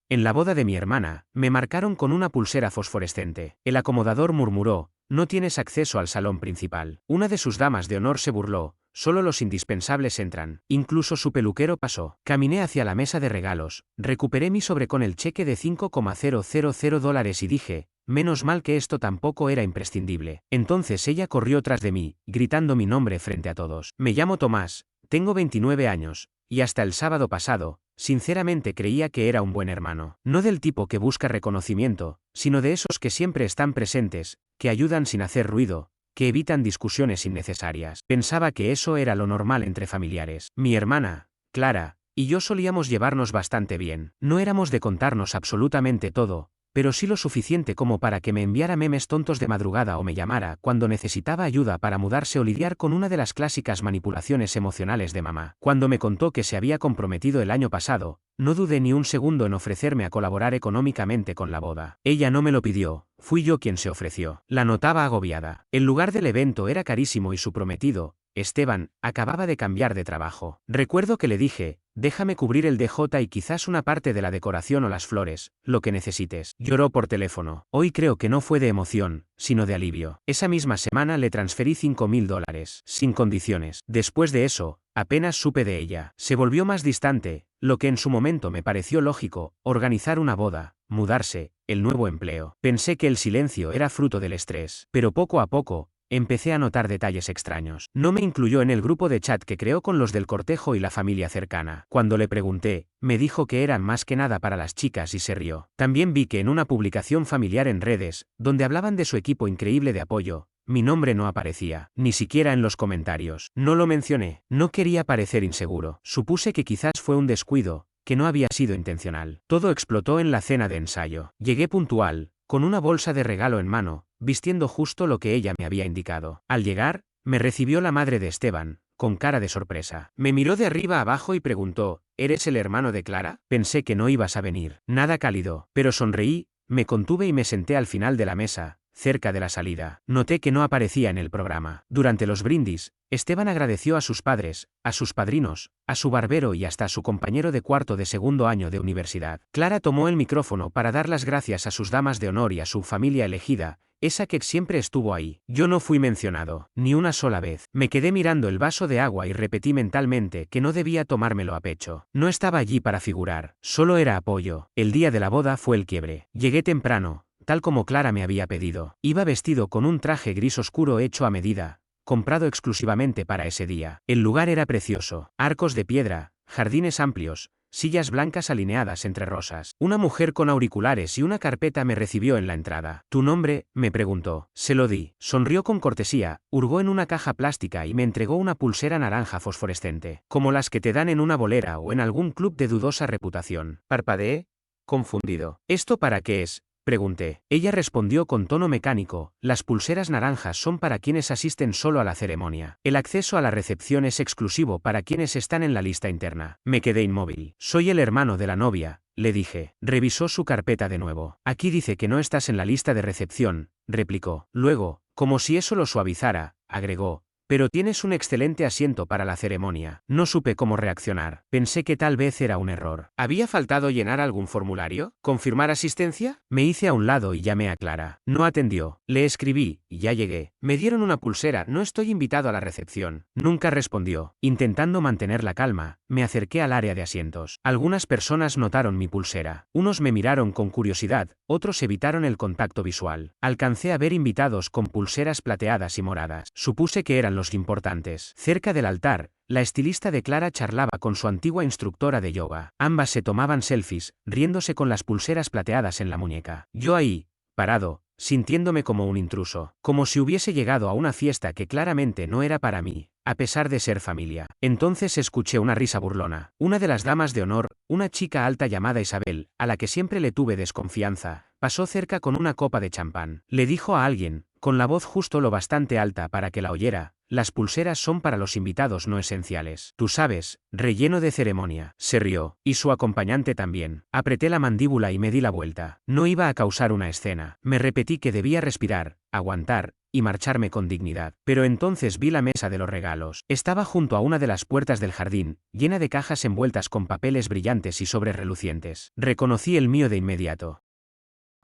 En la boda de mi hermana, me marcaron con una pulsera fosforescente. El acomodador murmuró: no tienes acceso al salón principal. Una de sus damas de honor se burló: solo los indispensables entran. Incluso su peluquero pasó. Caminé hacia la mesa de regalos, recuperé mi sobre con el cheque de $5,000 y dije: menos mal que esto tampoco era imprescindible. Entonces ella corrió tras de mí, gritando mi nombre frente a todos. Me llamo Tomás, tengo 29 años, y hasta el sábado pasado, sinceramente creía que era un buen hermano. No del tipo que busca reconocimiento, sino de esos que siempre están presentes, que ayudan sin hacer ruido, que evitan discusiones innecesarias. Pensaba que eso era lo normal entre familiares. Mi hermana, Clara, y yo solíamos llevarnos bastante bien. No éramos de contarnos absolutamente todo, pero sí lo suficiente como para que me enviara memes tontos de madrugada o me llamara cuando necesitaba ayuda para mudarse o lidiar con una de las clásicas manipulaciones emocionales de mamá. Cuando me contó que se había comprometido el año pasado, no dudé ni un segundo en ofrecerme a colaborar económicamente con la boda. Ella no me lo pidió, fui yo quien se ofreció. La notaba agobiada. El lugar del evento era carísimo y su prometido, Esteban, acababa de cambiar de trabajo. Recuerdo que le dije: déjame cubrir el DJ y quizás una parte de la decoración o las flores, lo que necesites. Lloró por teléfono. Hoy creo que no fue de emoción, sino de alivio. Esa misma semana le transferí $5,000, sin condiciones. Después de eso, apenas supe de ella. Se volvió más distante, lo que en su momento me pareció lógico: organizar una boda, mudarse, el nuevo empleo. Pensé que el silencio era fruto del estrés, pero poco a poco, empecé a notar detalles extraños. No me incluyó en el grupo de chat que creó con los del cortejo y la familia cercana. Cuando le pregunté, me dijo que eran más que nada para las chicas y se rió. También vi que en una publicación familiar en redes, donde hablaban de su equipo increíble de apoyo, mi nombre no aparecía, ni siquiera en los comentarios. No lo mencioné, no quería parecer inseguro. Supuse que quizás fue un descuido, que no había sido intencional. Todo explotó en la cena de ensayo. Llegué puntual, con una bolsa de regalo en mano, vistiendo justo lo que ella me había indicado. Al llegar, me recibió la madre de Esteban, con cara de sorpresa. Me miró de arriba abajo y preguntó: ¿eres el hermano de Clara? Pensé que no ibas a venir. Nada cálido, pero sonreí, me contuve y me senté al final de la mesa, cerca de la salida. Noté que no aparecía en el programa. Durante los brindis, Esteban agradeció a sus padres, a sus padrinos, a su barbero y hasta a su compañero de cuarto de segundo año de universidad. Clara tomó el micrófono para dar las gracias a sus damas de honor y a su familia elegida, esa que siempre estuvo ahí. Yo no fui mencionado, ni una sola vez. Me quedé mirando el vaso de agua y repetí mentalmente que no debía tomármelo a pecho. No estaba allí para figurar, solo era apoyo. El día de la boda fue el quiebre. Llegué temprano, tal como Clara me había pedido. Iba vestido con un traje gris oscuro hecho a medida, comprado exclusivamente para ese día. El lugar era precioso: arcos de piedra, jardines amplios, sillas blancas alineadas entre rosas. Una mujer con auriculares y una carpeta me recibió en la entrada. ¿Tu nombre?, me preguntó. Se lo di. Sonrió con cortesía, hurgó en una caja plástica y me entregó una pulsera naranja fosforescente, como las que te dan en una bolera o en algún club de dudosa reputación. Parpadeé, confundido. ¿Esto para qué es?, pregunté. Ella respondió con tono mecánico: las pulseras naranjas son para quienes asisten solo a la ceremonia. El acceso a la recepción es exclusivo para quienes están en la lista interna. Me quedé inmóvil. Soy el hermano de la novia, le dije. Revisó su carpeta de nuevo. Aquí dice que no estás en la lista de recepción, replicó. Luego, como si eso lo suavizara, agregó: pero tienes un excelente asiento para la ceremonia. No supe cómo reaccionar. Pensé que tal vez era un error. ¿Había faltado llenar algún formulario? ¿Confirmar asistencia? Me hice a un lado y llamé a Clara. No atendió. Le escribí: y ya llegué. Me dieron una pulsera, no estoy invitado a la recepción. Nunca respondió. Intentando mantener la calma, me acerqué al área de asientos. Algunas personas notaron mi pulsera. Unos me miraron con curiosidad, otros evitaron el contacto visual. Alcancé a ver invitados con pulseras plateadas y moradas. Supuse que eran los importantes. Cerca del altar, la estilista de Clara charlaba con su antigua instructora de yoga. Ambas se tomaban selfies, riéndose con las pulseras plateadas en la muñeca. Yo ahí, parado, sintiéndome como un intruso, como si hubiese llegado a una fiesta que claramente no era para mí, a pesar de ser familia. Entonces escuché una risa burlona. Una de las damas de honor, una chica alta llamada Isabel, a la que siempre le tuve desconfianza, pasó cerca con una copa de champán. Le dijo a alguien, con la voz justo lo bastante alta para que la oyera: las pulseras son para los invitados no esenciales. Tú sabes, relleno de ceremonia. Se rió, y su acompañante también. Apreté la mandíbula y me di la vuelta. No iba a causar una escena. Me repetí que debía respirar, aguantar, y marcharme con dignidad. Pero entonces vi la mesa de los regalos. Estaba junto a una de las puertas del jardín, llena de cajas envueltas con papeles brillantes y sobres relucientes. Reconocí el mío de inmediato.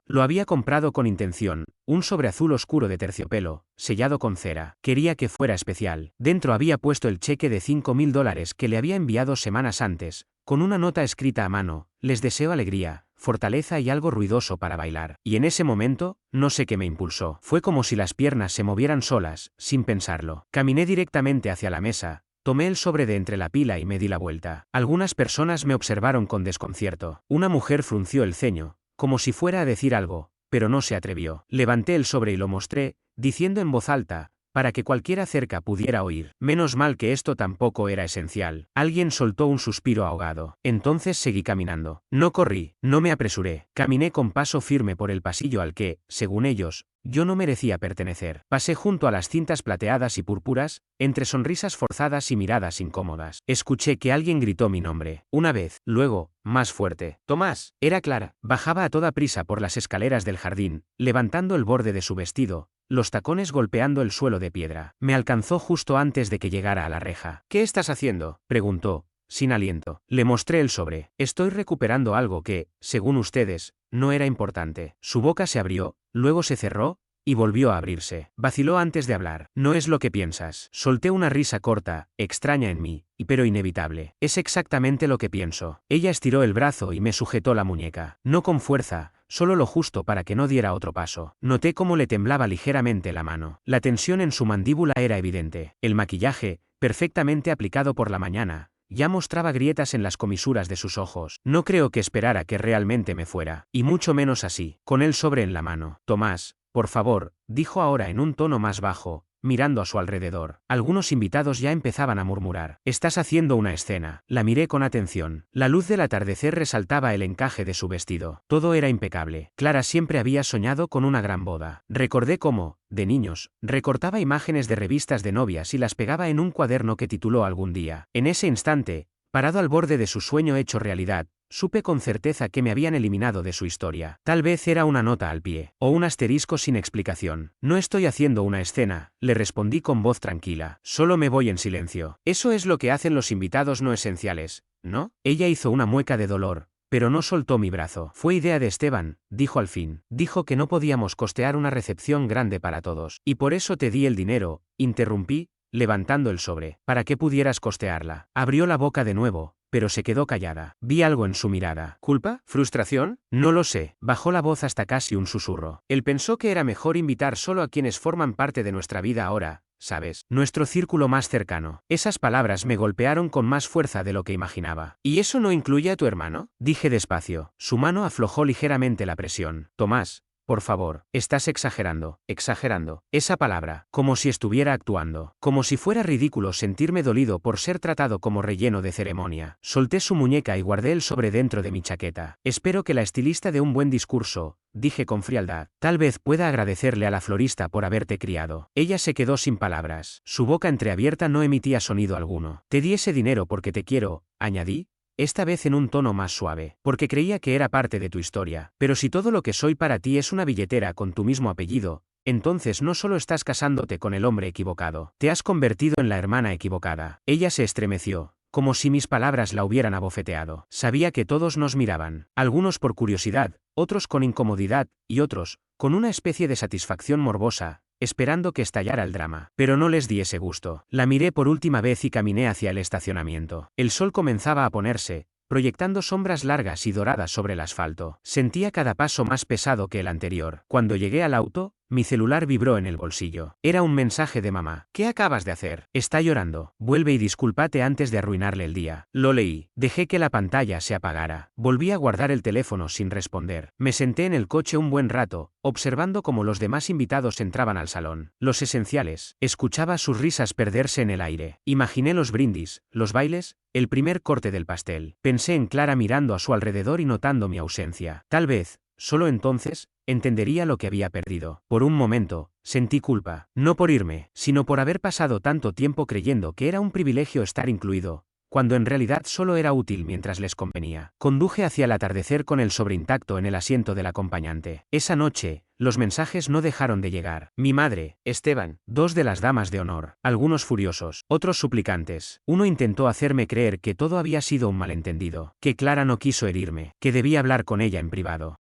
Lo había comprado con intención, un sobre azul oscuro de terciopelo, sellado con cera. Quería que fuera especial. Dentro había puesto el cheque de $5.000 que le había enviado semanas antes, con una nota escrita a mano: les deseo alegría, fortaleza y algo ruidoso para bailar. Y en ese momento, no sé qué me impulsó. Fue como si las piernas se movieran solas, sin pensarlo. Caminé directamente hacia la mesa, tomé el sobre de entre la pila y me di la vuelta. Algunas personas me observaron con desconcierto. Una mujer frunció el ceño, como si fuera a decir algo, pero no se atrevió. Levanté el sobre y lo mostré, diciendo en voz alta, para que cualquiera cerca pudiera oír. Menos mal que esto tampoco era esencial. Alguien soltó un suspiro ahogado. Entonces seguí caminando. No corrí, no me apresuré. Caminé con paso firme por el pasillo al que, según ellos, yo no merecía pertenecer. Pasé junto a las cintas plateadas y púrpuras, entre sonrisas forzadas y miradas incómodas. Escuché que alguien gritó mi nombre. Una vez, luego, más fuerte. «Tomás». Era Clara. Bajaba a toda prisa por las escaleras del jardín, levantando el borde de su vestido, los tacones golpeando el suelo de piedra. Me alcanzó justo antes de que llegara a la reja. «¿Qué estás haciendo?», preguntó, sin aliento. Le mostré el sobre. «Estoy recuperando algo que, según ustedes, no era importante». Su boca se abrió, luego se cerró, y volvió a abrirse. Vaciló antes de hablar. «No es lo que piensas». Solté una risa corta, extraña en mí, pero inevitable. «Es exactamente lo que pienso». Ella estiró el brazo y me sujetó la muñeca. No con fuerza, solo lo justo para que no diera otro paso. Noté cómo le temblaba ligeramente la mano. La tensión en su mandíbula era evidente. El maquillaje, perfectamente aplicado por la mañana, ya mostraba grietas en las comisuras de sus ojos. No creo que esperara que realmente me fuera, y mucho menos así, con el sobre en la mano. «Tomás, por favor», dijo ahora en un tono más bajo, mirando a su alrededor. Algunos invitados ya empezaban a murmurar. «Estás haciendo una escena». La miré con atención. La luz del atardecer resaltaba el encaje de su vestido. Todo era impecable. Clara siempre había soñado con una gran boda. Recordé cómo, de niños, recortaba imágenes de revistas de novias y las pegaba en un cuaderno que tituló algún día. En ese instante, parado al borde de su sueño hecho realidad, supe con certeza que me habían eliminado de su historia. Tal vez era una nota al pie, o un asterisco sin explicación. «No estoy haciendo una escena», le respondí con voz tranquila. «Solo me voy en silencio». «Eso es lo que hacen los invitados no esenciales, ¿no?». Ella hizo una mueca de dolor, pero no soltó mi brazo. «Fue idea de Esteban», dijo al fin. «Dijo que no podíamos costear una recepción grande para todos. Y por eso te di el dinero», interrumpí, levantando el sobre, «para que pudieras costearla». Abrió la boca de nuevo, pero se quedó callada. Vi algo en su mirada. ¿Culpa? ¿Frustración? No lo sé. Bajó la voz hasta casi un susurro. Él pensó que era mejor invitar solo a quienes forman parte de nuestra vida ahora, ¿sabes? Nuestro círculo más cercano. Esas palabras me golpearon con más fuerza de lo que imaginaba. ¿Y eso no incluye a tu hermano?, dije despacio. Su mano aflojó ligeramente la presión. «Tomás, por favor, estás exagerando». «Exagerando». Esa palabra, como si estuviera actuando. Como si fuera ridículo sentirme dolido por ser tratado como relleno de ceremonia. Solté su muñeca y guardé el sobre dentro de mi chaqueta. «Espero que la estilista dé un buen discurso», dije con frialdad. «Tal vez pueda agradecerle a la florista por haberte criado». Ella se quedó sin palabras. Su boca entreabierta no emitía sonido alguno. «Te di ese dinero porque te quiero», añadí, esta vez en un tono más suave, «porque creía que era parte de tu historia. Pero si todo lo que soy para ti es una billetera con tu mismo apellido, entonces no solo estás casándote con el hombre equivocado, te has convertido en la hermana equivocada». Ella se estremeció, como si mis palabras la hubieran abofeteado. Sabía que todos nos miraban, algunos por curiosidad, otros con incomodidad, y otros, con una especie de satisfacción morbosa, esperando que estallara el drama. Pero no les di ese gusto. La miré por última vez y caminé hacia el estacionamiento. El sol comenzaba a ponerse, proyectando sombras largas y doradas sobre el asfalto. Sentía cada paso más pesado que el anterior. Cuando llegué al auto, mi celular vibró en el bolsillo. Era un mensaje de mamá. «¿Qué acabas de hacer? Está llorando. Vuelve y discúlpate antes de arruinarle el día». Lo leí. Dejé que la pantalla se apagara. Volví a guardar el teléfono sin responder. Me senté en el coche un buen rato, observando cómo los demás invitados entraban al salón. Los esenciales. Escuchaba sus risas perderse en el aire. Imaginé los brindis, los bailes, el primer corte del pastel. Pensé en Clara mirando a su alrededor y notando mi ausencia. Tal vez, solo entonces, entendería lo que había perdido. Por un momento, sentí culpa, no por irme, sino por haber pasado tanto tiempo creyendo que era un privilegio estar incluido, cuando en realidad solo era útil mientras les convenía. Conduje hacia el atardecer con el sobre intacto en el asiento del acompañante. Esa noche, los mensajes no dejaron de llegar. Mi madre, Esteban, dos de las damas de honor, algunos furiosos, otros suplicantes. Uno intentó hacerme creer que todo había sido un malentendido, que Clara no quiso herirme, que debía hablar con ella en privado.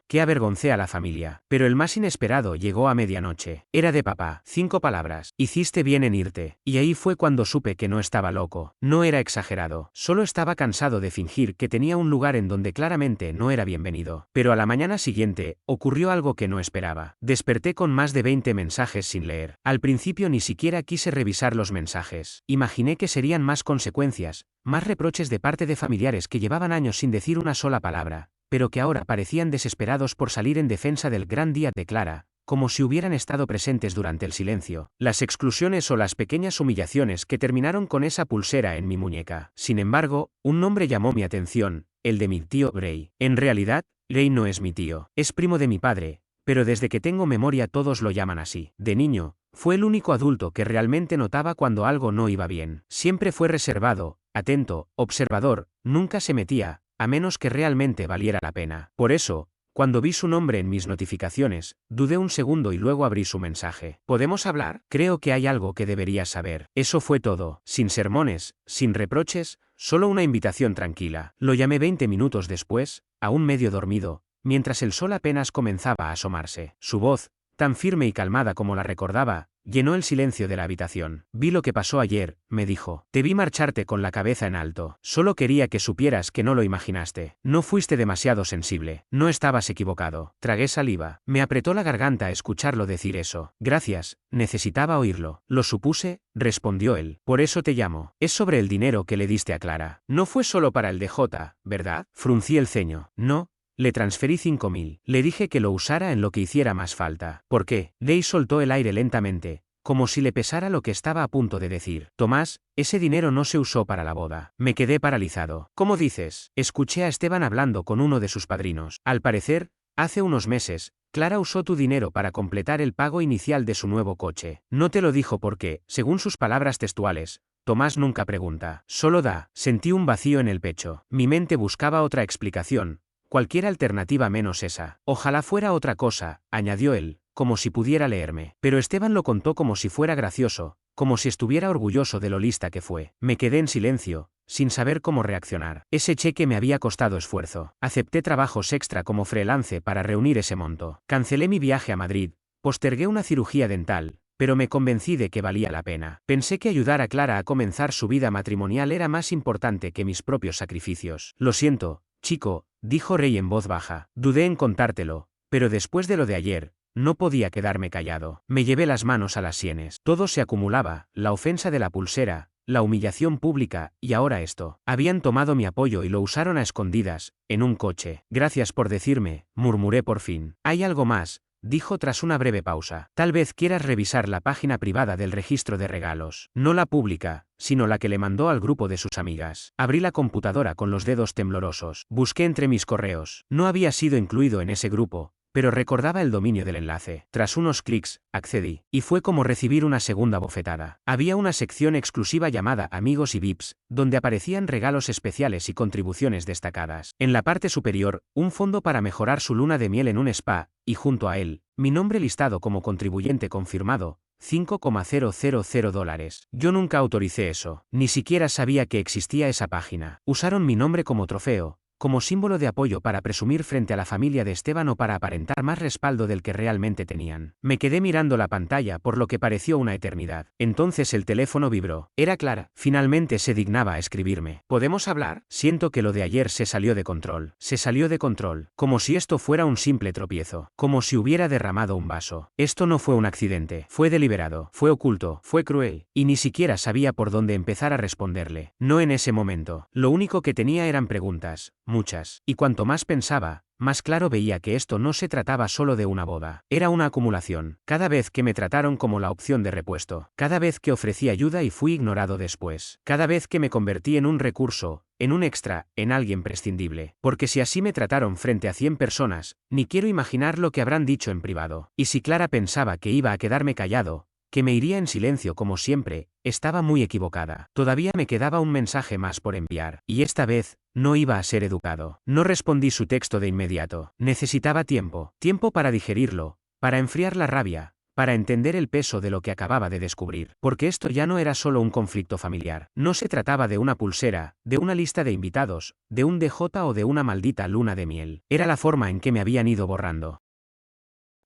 Que avergoncé a la familia. Pero el más inesperado llegó a medianoche. Era de papá. 5 palabras. Hiciste bien en irte. Y ahí fue cuando supe que no estaba loco. No era exagerado. Solo estaba cansado de fingir que tenía un lugar en donde claramente no era bienvenido. Pero a la mañana siguiente, ocurrió algo que no esperaba. Desperté con más de 20 mensajes sin leer. Al principio ni siquiera quise revisar los mensajes. Imaginé que serían más consecuencias, más reproches de parte de familiares que llevaban años sin decir una sola palabra, pero que ahora parecían desesperados por salir en defensa del gran día de Clara, como si hubieran estado presentes durante el silencio, las exclusiones o las pequeñas humillaciones que terminaron con esa pulsera en mi muñeca. Sin embargo, un nombre llamó mi atención, el de mi tío Gray. En realidad, Gray no es mi tío, es primo de mi padre, pero desde que tengo memoria todos lo llaman así. De niño, fue el único adulto que realmente notaba cuando algo no iba bien. Siempre fue reservado, atento, observador, nunca se metía, a menos que realmente valiera la pena. Por eso, cuando vi su nombre en mis notificaciones, dudé un segundo y luego abrí su mensaje. ¿Podemos hablar? Creo que hay algo que deberías saber. Eso fue todo, sin sermones, sin reproches, solo una invitación tranquila. Lo llamé 20 minutos después, aún medio dormido, mientras el sol apenas comenzaba a asomarse. Su voz, tan firme y calmada como la recordaba, llenó el silencio de la habitación. Vi lo que pasó ayer, me dijo. Te vi marcharte con la cabeza en alto. Solo quería que supieras que no lo imaginaste. No fuiste demasiado sensible. No estabas equivocado. Tragué saliva. Me apretó la garganta escucharlo decir eso. Gracias, necesitaba oírlo. Lo supuse, respondió él. Por eso te llamo. Es sobre el dinero que le diste a Clara. No fue solo para el DJ, ¿verdad? Fruncí el ceño. No. Le transferí 5.000. Le dije que lo usara en lo que hiciera más falta. ¿Por qué? Day soltó el aire lentamente, como si le pesara lo que estaba a punto de decir. Tomás, ese dinero no se usó para la boda. Me quedé paralizado. ¿Cómo dices? Escuché a Esteban hablando con uno de sus padrinos. Al parecer, hace unos meses, Clara usó tu dinero para completar el pago inicial de su nuevo coche. No te lo dijo porque, según sus palabras textuales, Tomás nunca pregunta, solo da. Sentí un vacío en el pecho. Mi mente buscaba otra explicación. Cualquier alternativa menos esa. Ojalá fuera otra cosa, añadió él, como si pudiera leerme. Pero Esteban lo contó como si fuera gracioso, como si estuviera orgulloso de lo lista que fue. Me quedé en silencio, sin saber cómo reaccionar. Ese cheque me había costado esfuerzo. Acepté trabajos extra como freelance para reunir ese monto. Cancelé mi viaje a Madrid, postergué una cirugía dental, pero me convencí de que valía la pena. Pensé que ayudar a Clara a comenzar su vida matrimonial era más importante que mis propios sacrificios. Lo siento, chico, dijo Rey en voz baja. Dudé en contártelo, pero después de lo de ayer, no podía quedarme callado. Me llevé las manos a las sienes. Todo se acumulaba, la ofensa de la pulsera, la humillación pública, y ahora esto. Habían tomado mi apoyo y lo usaron a escondidas, en un coche. Gracias por decirme, murmuré por fin. Hay algo más, dijo tras una breve pausa. Tal vez quieras revisar la página privada del registro de regalos. No la pública, sino la que le mandó al grupo de sus amigas. Abrí la computadora con los dedos temblorosos. Busqué entre mis correos. No había sido incluido en ese grupo, pero recordaba el dominio del enlace. Tras unos clics, accedí, y fue como recibir una segunda bofetada. Había una sección exclusiva llamada Amigos y VIPs, donde aparecían regalos especiales y contribuciones destacadas. En la parte superior, un fondo para mejorar su luna de miel en un spa, y junto a él, mi nombre listado como contribuyente confirmado, $5,000. Yo nunca autoricé eso, ni siquiera sabía que existía esa página. Usaron mi nombre como trofeo, como símbolo de apoyo para presumir frente a la familia de Esteban o para aparentar más respaldo del que realmente tenían. Me quedé mirando la pantalla por lo que pareció una eternidad. Entonces el teléfono vibró. Era Clara. Finalmente se dignaba a escribirme. ¿Podemos hablar? Siento que lo de ayer se salió de control. Se salió de control. Como si esto fuera un simple tropiezo. Como si hubiera derramado un vaso. Esto no fue un accidente. Fue deliberado. Fue oculto. Fue cruel. Y ni siquiera sabía por dónde empezar a responderle. No en ese momento. Lo único que tenía eran preguntas. Muchas. Y cuanto más pensaba, más claro veía que esto no se trataba solo de una boda. Era una acumulación. Cada vez que me trataron como la opción de repuesto. Cada vez que ofrecí ayuda y fui ignorado después. Cada vez que me convertí en un recurso, en un extra, en alguien prescindible. Porque si así me trataron frente a 100 personas, ni quiero imaginar lo que habrán dicho en privado. Y si Clara pensaba que iba a quedarme callado, que me iría en silencio como siempre, estaba muy equivocada. Todavía me quedaba un mensaje más por enviar, y esta vez, no iba a ser educado. No respondí su texto de inmediato. Necesitaba tiempo. Tiempo para digerirlo, para enfriar la rabia, para entender el peso de lo que acababa de descubrir. Porque esto ya no era solo un conflicto familiar. No se trataba de una pulsera, de una lista de invitados, de un DJ o de una maldita luna de miel. Era la forma en que me habían ido borrando,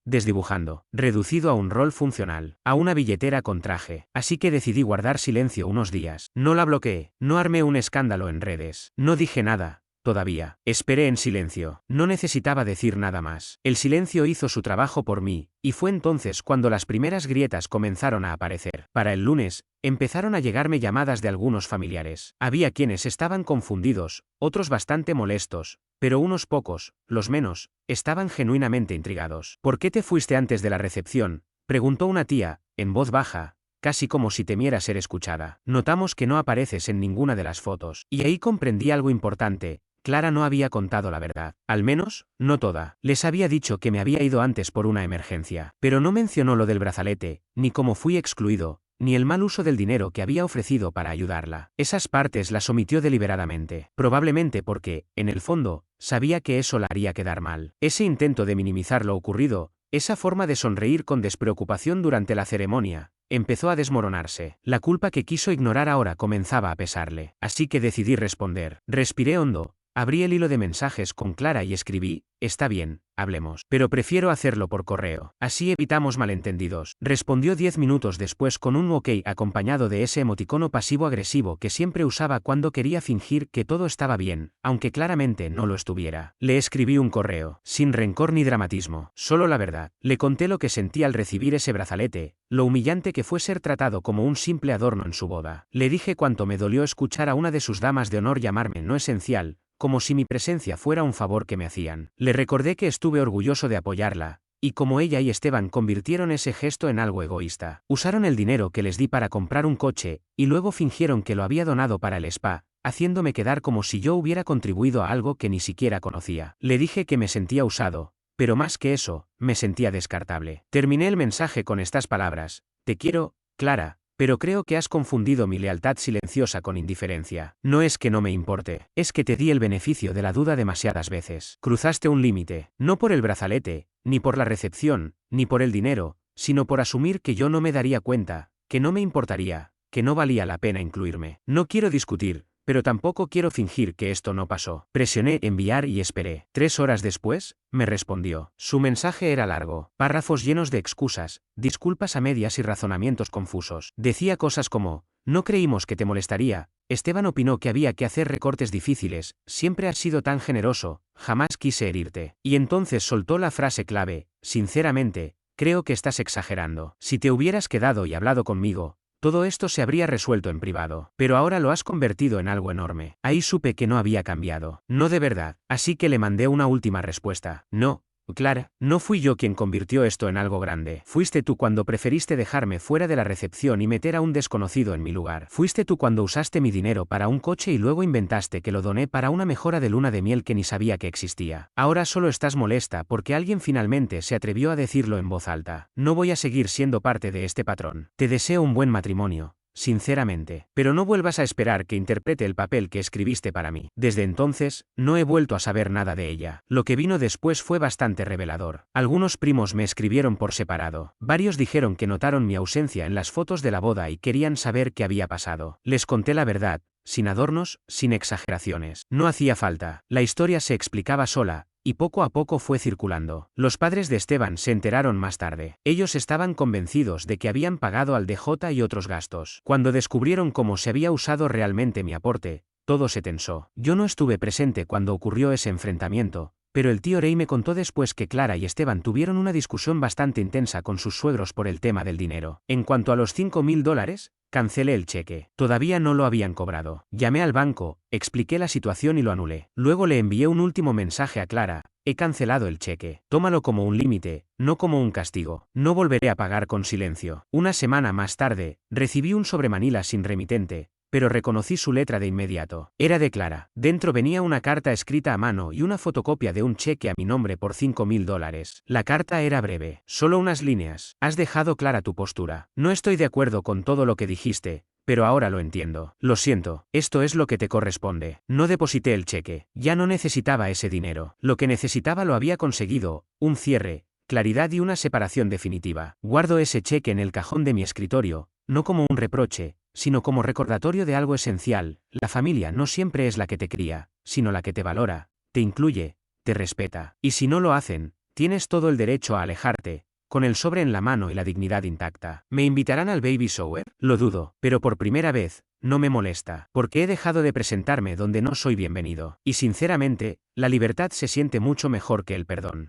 desdibujando, reducido a un rol funcional, a una billetera con traje. Así que decidí guardar silencio unos días. No la bloqueé, no armé un escándalo en redes, no dije nada. Todavía. Esperé en silencio. No necesitaba decir nada más. El silencio hizo su trabajo por mí, y fue entonces cuando las primeras grietas comenzaron a aparecer. Para el lunes, empezaron a llegarme llamadas de algunos familiares. Había quienes estaban confundidos, otros bastante molestos, pero unos pocos, los menos, estaban genuinamente intrigados. ¿Por qué te fuiste antes de la recepción?, preguntó una tía, en voz baja, casi como si temiera ser escuchada. Notamos que no apareces en ninguna de las fotos. Y ahí comprendí algo importante. Clara no había contado la verdad. Al menos, no toda. Les había dicho que me había ido antes por una emergencia. Pero no mencionó lo del brazalete, ni cómo fui excluido, ni el mal uso del dinero que había ofrecido para ayudarla. Esas partes las omitió deliberadamente. Probablemente porque, en el fondo, sabía que eso la haría quedar mal. Ese intento de minimizar lo ocurrido, esa forma de sonreír con despreocupación durante la ceremonia, empezó a desmoronarse. La culpa que quiso ignorar ahora comenzaba a pesarle. Así que decidí responder. Respiré hondo. Abrí el hilo de mensajes con Clara y escribí: está bien, hablemos. Pero prefiero hacerlo por correo. Así evitamos malentendidos. Respondió 10 minutos después con un ok acompañado de ese emoticono pasivo-agresivo que siempre usaba cuando quería fingir que todo estaba bien, aunque claramente no lo estuviera. Le escribí un correo, sin rencor ni dramatismo, solo la verdad. Le conté lo que sentí al recibir ese brazalete, lo humillante que fue ser tratado como un simple adorno en su boda. Le dije cuánto me dolió escuchar a una de sus damas de honor llamarme no esencial, como si mi presencia fuera un favor que me hacían. Le recordé que estuve orgulloso de apoyarla, y como ella y Esteban convirtieron ese gesto en algo egoísta. Usaron el dinero que les di para comprar un coche, y luego fingieron que lo había donado para el spa, haciéndome quedar como si yo hubiera contribuido a algo que ni siquiera conocía. Le dije que me sentía usado, pero más que eso, me sentía descartable. Terminé el mensaje con estas palabras: te quiero, Clara, pero creo que has confundido mi lealtad silenciosa con indiferencia. No es que no me importe, es que te di el beneficio de la duda demasiadas veces. Cruzaste un límite, no por el brazalete, ni por la recepción, ni por el dinero, sino por asumir que yo no me daría cuenta, que no me importaría, que no valía la pena incluirme. No quiero discutir, pero tampoco quiero fingir que esto no pasó. Presioné enviar y esperé. 3 horas después, me respondió. Su mensaje era largo, párrafos llenos de excusas, disculpas a medias y razonamientos confusos. Decía cosas como: no creímos que te molestaría, Esteban opinó que había que hacer recortes difíciles, siempre has sido tan generoso, jamás quise herirte. Y entonces soltó la frase clave: sinceramente, creo que estás exagerando. Si te hubieras quedado y hablado conmigo, todo esto se habría resuelto en privado, pero ahora lo has convertido en algo enorme. Ahí supe que no había cambiado. No de verdad. Así que le mandé una última respuesta. No, Clara, no fui yo quien convirtió esto en algo grande. Fuiste tú cuando preferiste dejarme fuera de la recepción y meter a un desconocido en mi lugar. Fuiste tú cuando usaste mi dinero para un coche y luego inventaste que lo doné para una mejora de luna de miel que ni sabía que existía. Ahora solo estás molesta porque alguien finalmente se atrevió a decirlo en voz alta. No voy a seguir siendo parte de este patrón. Te deseo un buen matrimonio, sinceramente. Pero no vuelvas a esperar que interprete el papel que escribiste para mí. Desde entonces, no he vuelto a saber nada de ella. Lo que vino después fue bastante revelador. Algunos primos me escribieron por separado. Varios dijeron que notaron mi ausencia en las fotos de la boda y querían saber qué había pasado. Les conté la verdad, sin adornos, sin exageraciones. No hacía falta. La historia se explicaba sola, y poco a poco fue circulando. Los padres de Esteban se enteraron más tarde. Ellos estaban convencidos de que habían pagado al DJ y otros gastos. Cuando descubrieron cómo se había usado realmente mi aporte, todo se tensó. Yo no estuve presente cuando ocurrió ese enfrentamiento, pero el tío Rey me contó después que Clara y Esteban tuvieron una discusión bastante intensa con sus suegros por el tema del dinero. En cuanto a los $5.000, cancelé el cheque. Todavía no lo habían cobrado. Llamé al banco, expliqué la situación y lo anulé. Luego le envié un último mensaje a Clara: he cancelado el cheque. Tómalo como un límite, no como un castigo. No volveré a pagar con silencio. Una semana más tarde, recibí un sobre Manila sin remitente, pero reconocí su letra de inmediato. Era de Clara. Dentro venía una carta escrita a mano y una fotocopia de un cheque a mi nombre por $5.000. La carta era breve, solo unas líneas. Has dejado clara tu postura. No estoy de acuerdo con todo lo que dijiste, pero ahora lo entiendo. Lo siento, esto es lo que te corresponde. No deposité el cheque. Ya no necesitaba ese dinero. Lo que necesitaba lo había conseguido, un cierre, claridad y una separación definitiva. Guardo ese cheque en el cajón de mi escritorio, no como un reproche, sino como recordatorio de algo esencial. La familia no siempre es la que te cría, sino la que te valora, te incluye, te respeta. Y si no lo hacen, tienes todo el derecho a alejarte, con el sobre en la mano y la dignidad intacta. ¿Me invitarán al baby shower? Lo dudo, pero por primera vez, no me molesta, porque he dejado de presentarme donde no soy bienvenido. Y sinceramente, la libertad se siente mucho mejor que el perdón.